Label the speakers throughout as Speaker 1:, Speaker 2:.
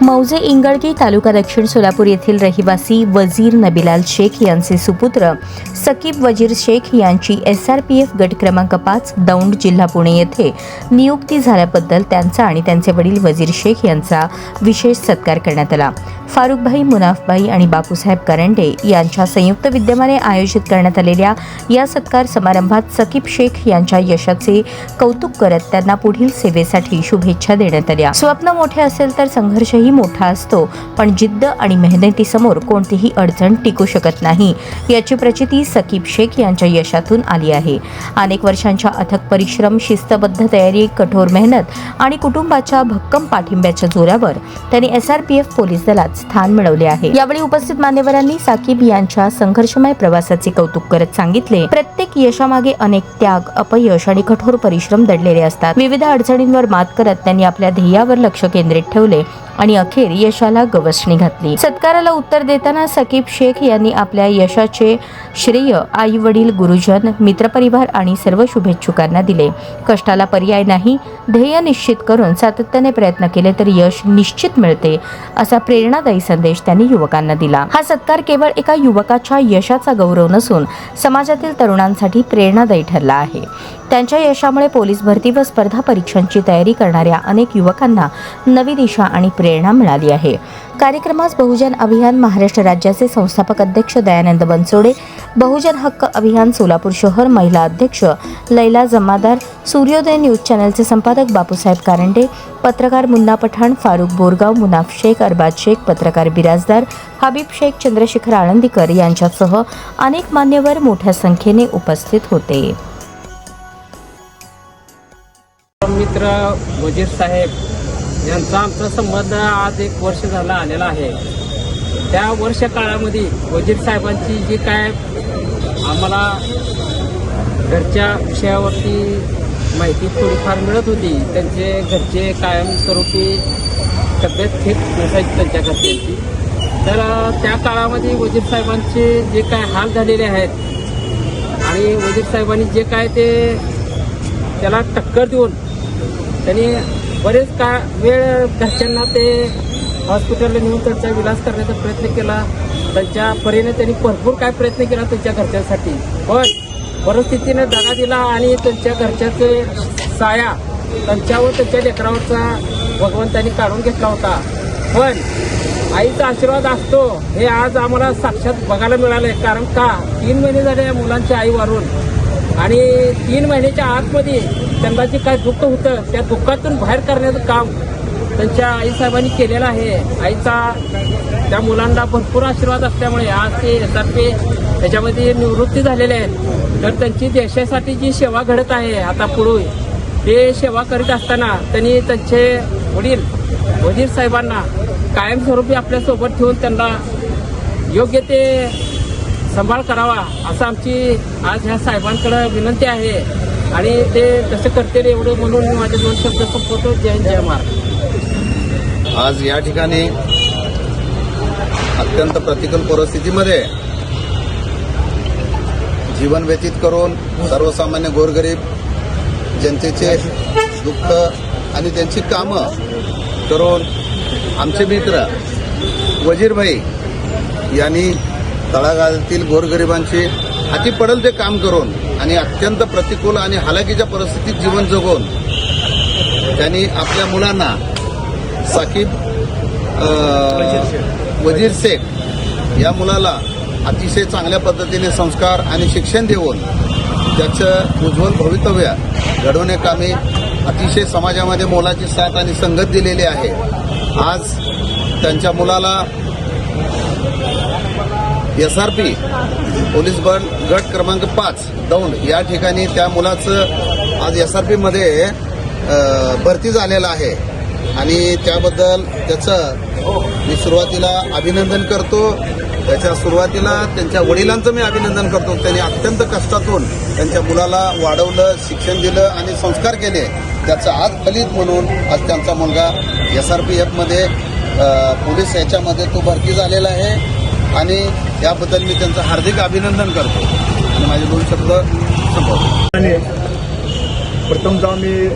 Speaker 1: मौजे इंगळगी तालुका दक्षिण सोलापूर येथील रहिवासी वजीर नबिलाल शेख यांचे सुपुत्र सकीब वजीर शेख यांची SRPF गट क्रमांक 5 दौंड जिल्हा पुणे येथे नियुक्ती झाल्याबद्दल त्यांचा आणि त्यांचे वडील वजीर शेख यांचा विशेष सत्कार करण्यात आला। फारुखभाई, मुनाफभाई आणि बापूसाहेब करंडे यांच्या संयुक्त विद्यमाने आयोजित करण्यात आलेल्या या सत्कार समारंभात सकीब शेख यांच्या यशाचे कौतुक करत त्यांना पुढील सेवेसाठी शुभेच्छा देण्यात आल्या। स्वप्न मोठे असेल तर संघर्षही मोठा असतो, पण जिद्द आणि मेहनतीसमोर कोणतीही अडचण टिकू शकत नाही याची प्रचिती सकीब शेख यांच्या यशातून आली आहे। अनेक वर्षांच्या अथक परिश्रम, शिस्तबद्ध तयारी, कठोर मेहनत आणि कुटुंबाच्या भक्कम पाठिंब्याच्या जोरावर त्यांनी SRPF पोलीस दलात स्थान मिळवले आहे। यावेळी उपस्थित मान्यवरांनी साकीब यांच्या संघर्षमय प्रवासाचे कौतुक करत सांगितले, प्रत्येक यशामागे अनेक त्याग, अपयश आणि कठोर परिश्रम दडलेले असतात। विविध अडचणींवर मात करत त्यांनी आपल्या ध्येयावर लक्ष केंद्रित ठेवले आणि अखेर यशाला गवसणी घातली। सत्काराला उत्तर देताना सकीब शेख यांनी आपल्या यशाचे श्रेय आई वडील, गुरुजन, मित्रपरिवार आणि सर्व शुभेच्छुकांना दिले। कष्टाला पर्याय नाही, ध्येय निश्चित करून सातत्याने प्रयत्न केले तर यश निश्चित मिळते, असा प्रेरणादायी संदेश त्यांनी युवकांना दिला। हा सत्कार केवळ एका युवकाच्या यशाचा गौरव नसून समाजातील तरुणांसाठी प्रेरणादायी ठरला आहे। त्यांच्या यशामुळे पोलीस भरती व स्पर्धा परीक्षांची तयारी करणाऱ्या अनेक युवकांना नवी दिशा आणि प्रेरणा मिळाली आहे। कार्यक्रमास बहुजन अभियान महाराष्ट्र राज्याचे संस्थापक अध्यक्ष दयानंद बनसोडे, बहुजन हक्क अभियान सोलापूर शहर महिला अध्यक्ष लैला जमादार, सूर्योदय न्यूज चॅनलचे संपादक बापूसाहेब कारंडे, पत्रकार मुन्ना पठाण, फारुख बोरगाव, मुनाफ शेख, अरबाज शेख, पत्रकार बिराजदार, हबीब शेख, चंद्रशेखर आळंदीकर यांच्यासह अनेक मान्यवर मोठ्या संख्येने उपस्थित होते।
Speaker 2: मित्र वजीर साहेब यांचा आमचा संबंध आज 1 वर्ष झाला आलेला आहे। त्या वर्ष काळामध्ये वजीर साहेबांची जी काय आम्हाला घरच्या विषयावरती माहिती थोडीफार मिळत होती, त्यांचे घरचे कायमस्वरूपी तब्येत ठीक नसायची त्यांच्या घरच्यांची, तर त्या काळामध्ये वजीर साहेबांचे जे काय हाल झालेले आहेत आणि वजीर साहेबांनी जे काय ते त्याला टक्कर देऊन त्यांनी बरेच वेळ घरच्यांना ते हॉस्पिटलला नेऊन त्यांचा विलास करण्याचा प्रयत्न केला। त्यांच्या परीने त्यांनी भरपूर काय प्रयत्न केला त्यांच्या घरच्यांसाठी, पण परिस्थितीने दगा दिला आणि त्यांच्या घरच्याचे साया त्यांच्यावर, त्यांच्या लेकरावरचा भगवंतांनी काढून घेतला होता। पण आईचा आशीर्वाद असतो हे आज आम्हाला साक्षात बघायला मिळालंय। कारण का 3 महिने झाले या मुलांची आई वारून आणि 3 महिन्याच्या आतमध्ये त्यांना जे काय दुःख होतं त्या दुःखातून बाहेर करण्याचं काम त्यांच्या आईसाहेबांनी केलेलं आहे। आईचा त्या मुलांना भरपूर आशीर्वाद असल्यामुळे आज ते SRPF त्याच्यामध्ये निवृत्ती झालेले आहेत। तर त्यांची देशासाठी जी सेवा घडत आहे आता पुढे, ते सेवा करीत असताना त्यांनी त्यांचे वडील वजीर साहेबांना कायमस्वरूपी आपल्यासोबत ठेवून त्यांना योग्य ते सांभाळ करावा असं आमची आज ह्या साहेबांकडे विनंती आहे आणि ते तसं करतील एवढं म्हणून मी माझे 2 शब्द संपवतो। जय हिंद, जय महाराष्ट्र।
Speaker 3: आज या ठिकाणी अत्यंत प्रतिकूल परिस्थितीमध्ये जीवन व्यतीत करून सर्वसामान्य गोरगरीब जनतेचे दुःख आणि त्यांची कामं करून आमचे मित्र वजीरभाई यांनी तळागाळातील गोरगरिबांचे हाती पडेल ते काम करून आणि अत्यंत प्रतिकूल आणि हालाकीच्या परिस्थितीत जीवन जगून त्यांनी आपल्या मुलांना साकीब वजीर शेख या मुलाला अतिशय चांगल्या पद्धतीने संस्कार आणि शिक्षण देऊन त्याचं उज्ज्वल भवितव्य घडवण्याकामी अतिशय समाजामध्ये मोलाची साथ आणि संगत दिलेली आहे। आज त्यांच्या मुलाला SRP पोलीस गट क्रमांक 5 दौंड या ठिकाणी त्या मुलाचं आज SRP मध्ये भरती झालेलं आहे आणि त्याबद्दल त्याचं मी सुरुवातीला अभिनंदन करतो। त्याच्या सुरुवातीला त्यांच्या वडिलांचं मी अभिनंदन करतो। त्यांनी अत्यंत कष्टातून त्यांच्या मुलाला वाढवलं, शिक्षण दिलं आणि संस्कार केले, त्याचं आज फलित म्हणून आज त्यांचा मुलगा SRPF मध्ये पोलीस याच्यामध्ये तो भरती झालेला आहे आणि याबद्दल मी त्यांचं हार्दिक अभिनंदन करतो आणि माझे 2 शब्द संपवतो।
Speaker 4: प्रथमतः मी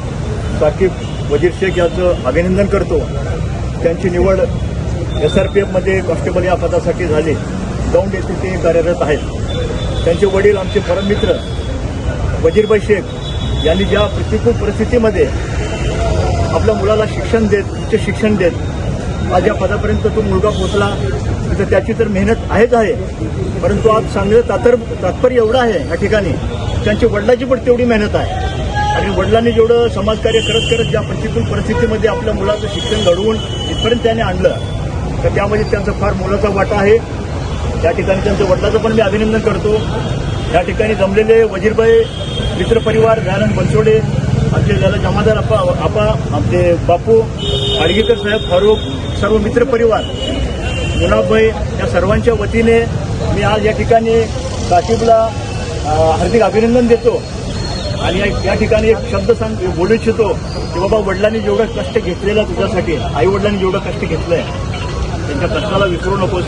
Speaker 4: साकीब वजीर शेख याचं अभिनंदन करतो त्यांची निवड SRPFमध्ये कॉन्स्टेबल या पदासाठी झाली. दौंड येथे ते कार्यरत आहेत. त्यांचे वडील आमचे परममित्र वजीरभाई शेख यांनी ज्या प्रतिकूल परिस्थितीमध्ये आपल्या मुलाला शिक्षण देत, उच्च शिक्षण देत आज या पदापर्यंत तो मुलगा पोहोचला, तर त्याची तर मेहनत आहेच आहे. परंतु आज सांगण्याचं तात्पर्य एवढं आहे या ठिकाणी, त्यांच्या वडिलांची पण तेवढी मेहनत आहे. आणि वडिलांनी जेवढं समाजकार्य करत करत ज्या प्रतिकूल परिस्थितीमध्ये आपल्या मुलाचं शिक्षण घडवून इथपर्यंत त्याने आणलं, तर त्यामध्ये त्यांचा फार मोलाचा वाटा आहे. त्या ठिकाणी त्यांच्या वडिलाचं पण मी अभिनंदन करतो. या ठिकाणी जमलेले वजीरभाई मित्रपरिवार, दयानंद बनसोडे, आमचे झाला जमादार आपा, आमचे बापू आडगेकर साहेब, फारूक, सर्व मित्रपरिवार, मुनाभाई, या सर्वांच्या वतीने मी आज या ठिकाणी साहेबला हार्दिक अभिनंदन देतो. आणि या ठिकाणी एक शब्द बोलू इच्छितो की बाबा, वडिलांनी जेवढं कष्ट घेतलेलं तुझ्यासाठी, आई वडिलांनी जेवढं कष्ट घेतलंय त्यांच्या कष्टाला विसरू नकोस.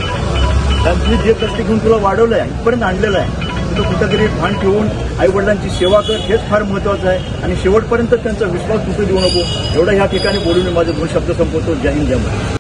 Speaker 4: त्यांनी जे कष्ट घेऊन तुला वाढवलंय, इथपर्यंत आणलेलं आहे, तो कुठेतरी भान ठेवून आई वडिलांची सेवा कर, हेच फार महत्वाचं आहे. आणि शेवटपर्यंत त्यांचा विश्वास तुटू देऊ नको. एवढं ह्या ठिकाणी बोलून माझे 2 शब्द संपवतो. जय हिंद, जय महाराष्ट्र.